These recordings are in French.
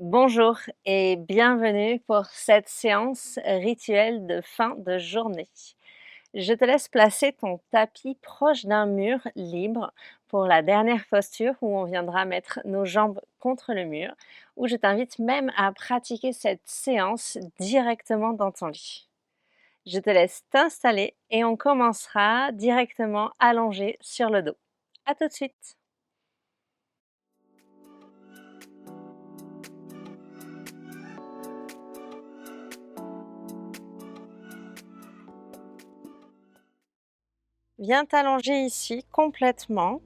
Bonjour et bienvenue pour cette séance rituelle de fin de journée. Je te laisse placer ton tapis proche d'un mur libre pour la dernière posture où on viendra mettre nos jambes contre le mur, où je t'invite même à pratiquer cette séance directement dans ton lit. Je te laisse t'installer et on commencera directement allongé sur le dos. À tout de suite. Viens t'allonger ici complètement.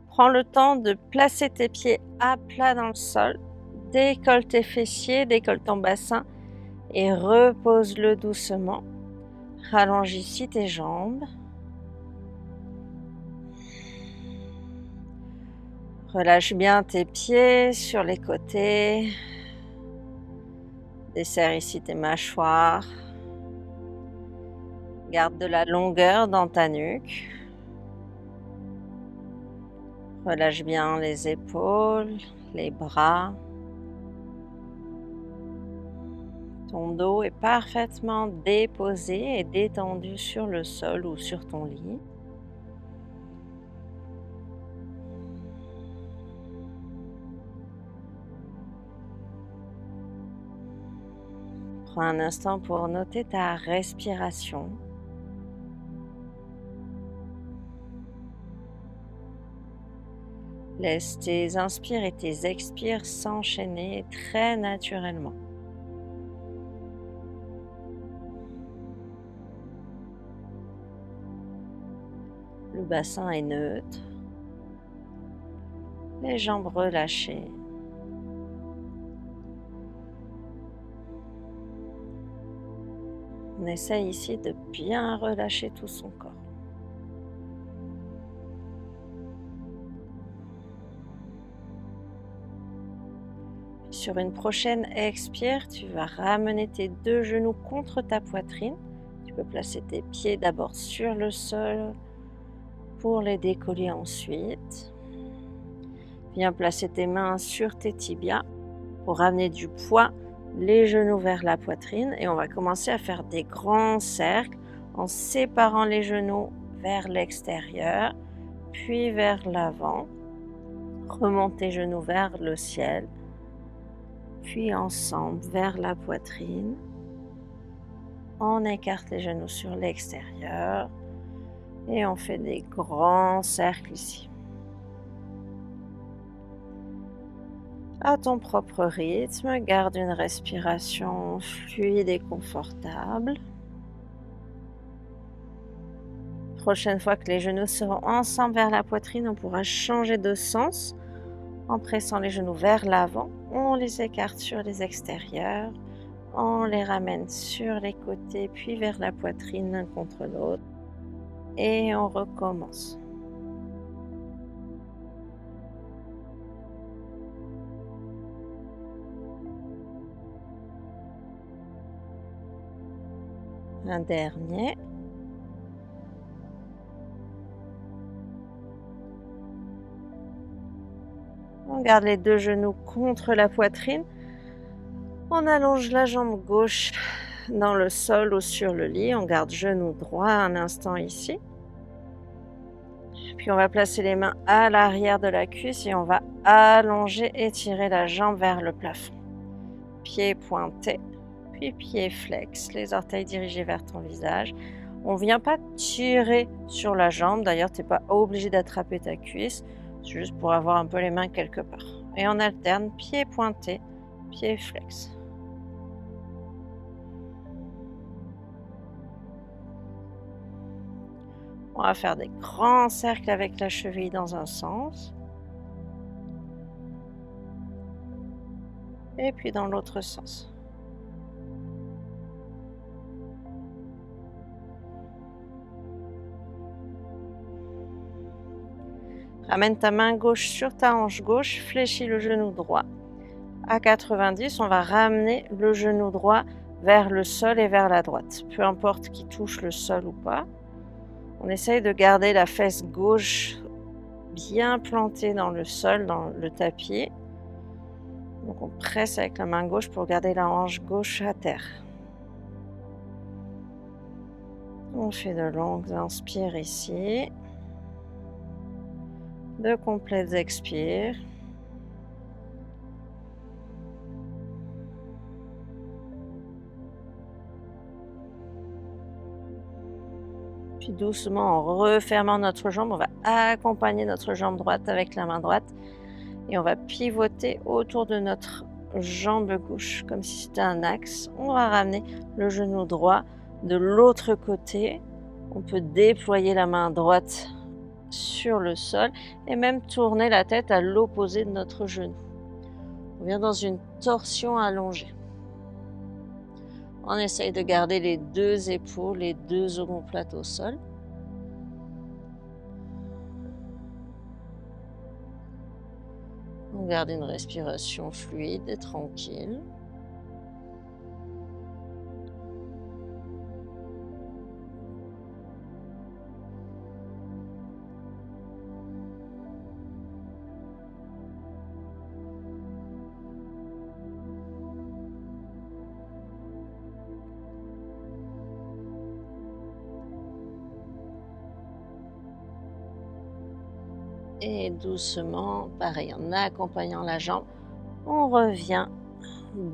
Prends le temps de placer tes pieds à plat dans le sol. Décolle tes fessiers, décolle ton bassin et repose-le doucement. Rallonge ici tes jambes. Relâche bien tes pieds sur les côtés. Desserre ici tes mâchoires. Garde de la longueur dans ta nuque. Relâche bien les épaules, les bras. Ton dos est parfaitement déposé et détendu sur le sol ou sur ton lit. Prends un instant pour noter ta respiration. Laisse tes inspires et tes expires s'enchaîner très naturellement. Le bassin est neutre, les jambes relâchées. On essaye ici de bien relâcher tout son corps. Sur une prochaine expire, tu vas ramener tes deux genoux contre ta poitrine. Tu peux placer tes pieds d'abord sur le sol pour les décoller ensuite. Viens placer tes mains sur tes tibias pour ramener du poids, les genoux vers la poitrine et on va commencer à faire des grands cercles en séparant les genoux vers l'extérieur, puis vers l'avant. Remonte tes genoux vers le ciel, puis ensemble vers la poitrine. On écarte les genoux sur l'extérieur et on fait des grands cercles ici. À ton propre rythme, garde une respiration fluide et confortable. Prochaine fois que les genoux seront ensemble vers la poitrine, on pourra changer de sens. En pressant les genoux vers l'avant, on les écarte sur les extérieurs. On les ramène sur les côtés, puis vers la poitrine l'un contre l'autre. Et on recommence. Un dernier. On garde les deux genoux contre la poitrine. On allonge la jambe gauche dans le sol ou sur le lit. On garde genou droit un instant ici. Puis on va placer les mains à l'arrière de la cuisse et on va allonger et tirer la jambe vers le plafond. Pied pointé, puis pied flex, les orteils dirigés vers ton visage. On ne vient pas tirer sur la jambe, d'ailleurs tu n'es pas obligé d'attraper ta cuisse, c'est juste pour avoir un peu les mains quelque part. Et on alterne pied pointé, pied flex. On va faire des grands cercles avec la cheville dans un sens. Et puis dans l'autre sens. Ramène ta main gauche sur ta hanche gauche, fléchis le genou droit. À 90, on va ramener le genou droit vers le sol et vers la droite. Peu importe qui touche le sol ou pas. On essaye de garder la fesse gauche bien planté dans le sol, dans le tapis. Donc on presse avec la main gauche pour garder la hanche gauche à terre. On fait de longues inspires ici, de complètes expires. Puis doucement, en refermant notre jambe, on va accompagner notre jambe droite avec la main droite et on va pivoter autour de notre jambe gauche, comme si c'était un axe. On va ramener le genou droit de l'autre côté. On peut déployer la main droite sur le sol et même tourner la tête à l'opposé de notre genou. On vient dans une torsion allongée. On essaye de garder les deux épaules, les deux omoplates au sol. On garde une respiration fluide et tranquille. Et doucement, pareil, en accompagnant la jambe, on revient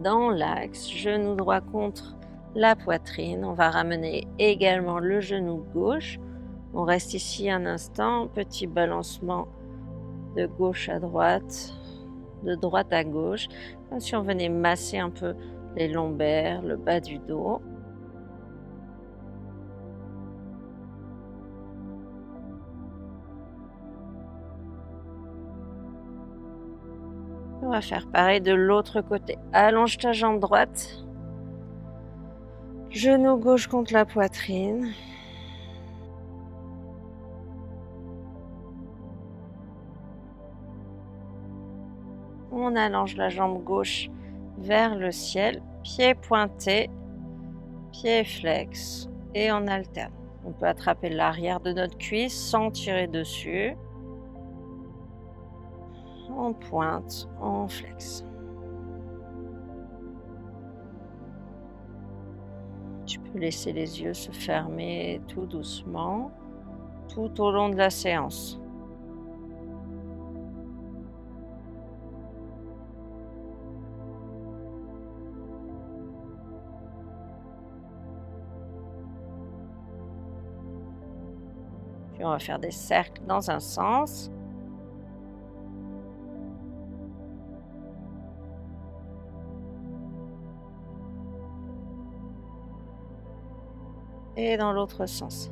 dans l'axe, genou droit contre la poitrine. On va ramener également le genou gauche. On reste ici un instant, petit balancement de gauche à droite, de droite à gauche, comme si on venait masser un peu les lombaires, le bas du dos. On va faire pareil de l'autre côté. Allonge ta jambe droite. Genou gauche contre la poitrine. On allonge la jambe gauche vers le ciel. Pied pointé, pied flex. Et on alterne. On peut attraper l'arrière de notre cuisse sans tirer dessus. On pointe, on flex. Tu peux laisser les yeux se fermer tout doucement, tout au long de la séance. Puis on va faire des cercles dans un sens. Et dans l'autre sens.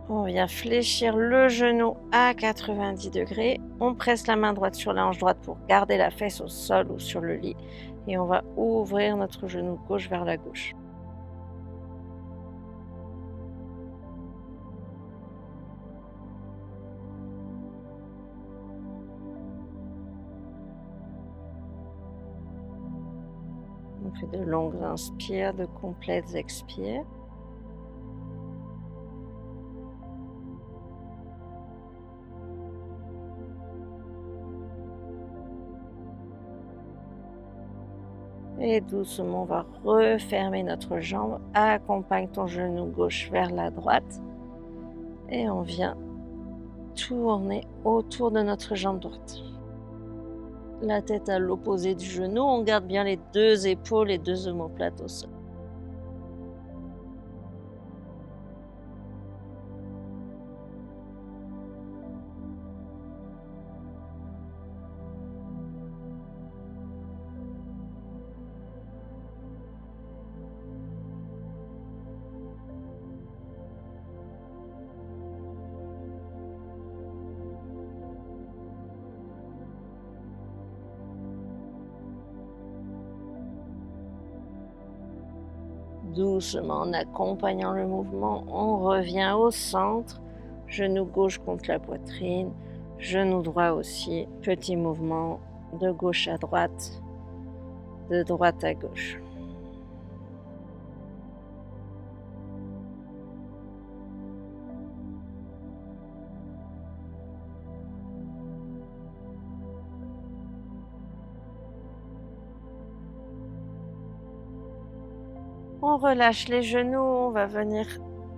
On vient fléchir le genou à 90 degrés. On presse la main droite sur la hanche droite pour garder la fesse au sol ou sur le lit. Et on va ouvrir notre genou gauche vers la gauche. On fait de longues inspires, de complètes expires. Et doucement, on va refermer notre jambe. Accompagne ton genou gauche vers la droite. Et on vient tourner autour de notre jambe droite. La tête à l'opposé du genou. On garde bien les deux épaules et deux omoplates au sol. Doucement, en accompagnant le mouvement, on revient au centre. Genou gauche contre la poitrine, Genou droit aussi, petit mouvement de gauche à droite, de droite à gauche. On relâche les genoux, on va venir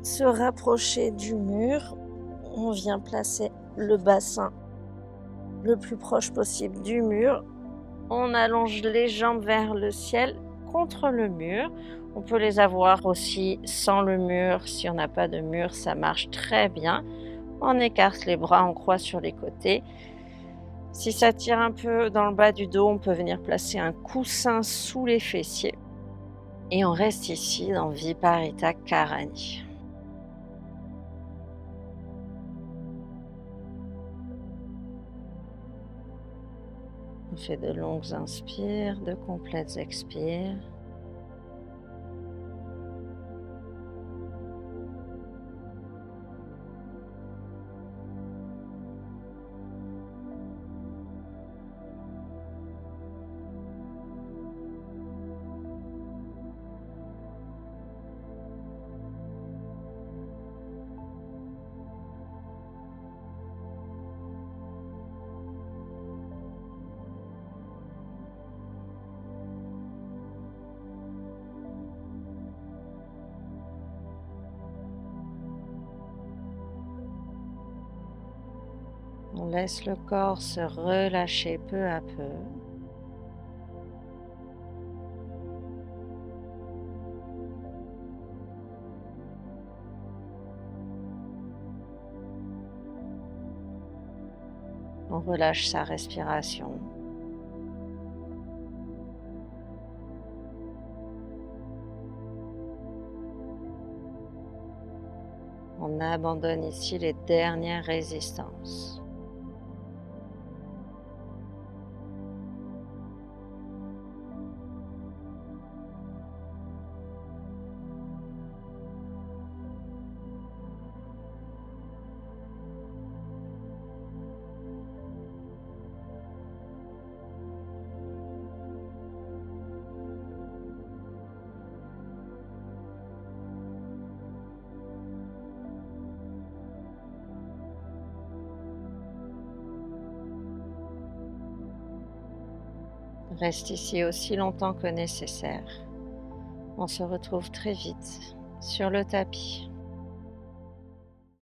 se rapprocher du mur. On vient placer le bassin le plus proche possible du mur. On allonge les jambes vers le ciel contre le mur. On peut les avoir aussi sans le mur. Si on n'a pas de mur, ça marche très bien. On écarte les bras, on croise sur les côtés. Si ça tire un peu dans le bas du dos, on peut venir placer un coussin sous les fessiers. Et on reste ici dans Viparita Karani. On fait de longues inspires, de complètes expires. On laisse le corps se relâcher peu à peu. On relâche sa respiration. On abandonne ici les dernières résistances. Reste ici aussi longtemps que nécessaire. On se retrouve très vite sur le tapis.